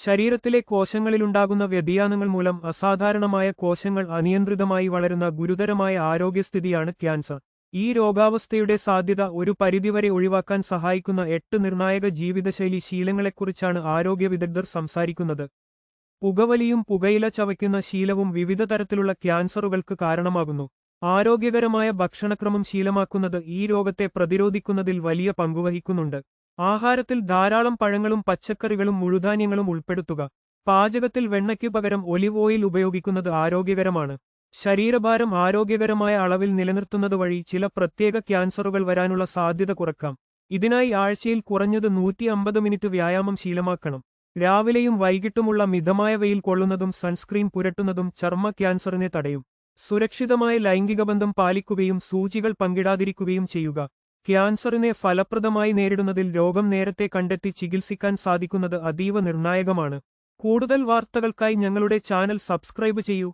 ശരീരത്തിലെ കോശങ്ങളിലുണ്ടാകുന്ന വ്യതിയാനങ്ങൾ മൂലം അസാധാരണമായ കോശങ്ങൾ അനിയന്ത്രിതമായി വളരുന്ന ഗുരുതരമായ ആരോഗ്യസ്ഥിതിയാണ് ക്യാൻസർ. ഈ രോഗാവസ്ഥയുടെ സാധ്യത ഒരു പരിധിവരെ ഒഴിവാക്കാൻ സഹായിക്കുന്ന 8 നിർണായക ജീവിതശൈലി ശീലങ്ങളെക്കുറിച്ചാണ് ആരോഗ്യ വിദഗ്ധർ സംസാരിക്കുന്നത്. പുകവലിയും പുകയില ചവയ്ക്കുന്ന ശീലവും വിവിധ തരത്തിലുള്ള ക്യാൻസറുകൾക്ക് കാരണമാകുന്നു. ആരോഗ്യകരമായ ഭക്ഷണക്രമം ശീലമാക്കുന്നത് ഈ രോഗത്തെ പ്രതിരോധിക്കുന്നതിൽ വലിയ പങ്കുവഹിക്കുന്നുണ്ട്. ആഹാരത്തിൽ ധാരാളം പഴങ്ങളും പച്ചക്കറികളും മുഴുധാന്യങ്ങളും ഉൾപ്പെടുത്തുക. പാചകത്തിൽ വെണ്ണയ്ക്കു പകരം ഒലിവ് ഓയിൽ ഉപയോഗിക്കുന്നത് ആരോഗ്യകരമാണ്. ശരീരഭാരം ആരോഗ്യകരമായ അളവിൽ നിലനിർത്തുന്നത് വഴി ചില പ്രത്യേക ക്യാൻസറുകൾ വരാനുള്ള സാധ്യത കുറക്കാം. ഇതിനായി ആഴ്ചയിൽ കുറഞ്ഞത് 150 മിനിറ്റ് വ്യായാമം ശീലമാക്കണം. രാവിലെയും വൈകിട്ടുമുള്ള മിതമായ വെയിൽ കൊള്ളുന്നതും സൺസ്ക്രീൻ പുരട്ടുന്നതും ചർമ്മ ക്യാൻസറിനെ തടയും. സുരക്ഷിതമായ ലൈംഗിക ബന്ധം പാലിക്കുകയും സൂചികൾ പങ്കിടാതിരിക്കുകയും ചെയ്യുക. ക്യാൻസറിനെ ഫലപ്രദമായി നേരിടുന്നതിൽ രോഗം നേരത്തെ കണ്ടെത്തി ചികിത്സിക്കാൻ സാധിക്കുന്നത് അതീവ നിർണായകമാണ്. കൂടുതൽ വാർത്തകൾക്കായി ഞങ്ങളുടെ ചാനൽ സബ്സ്ക്രൈബ് ചെയ്യൂ.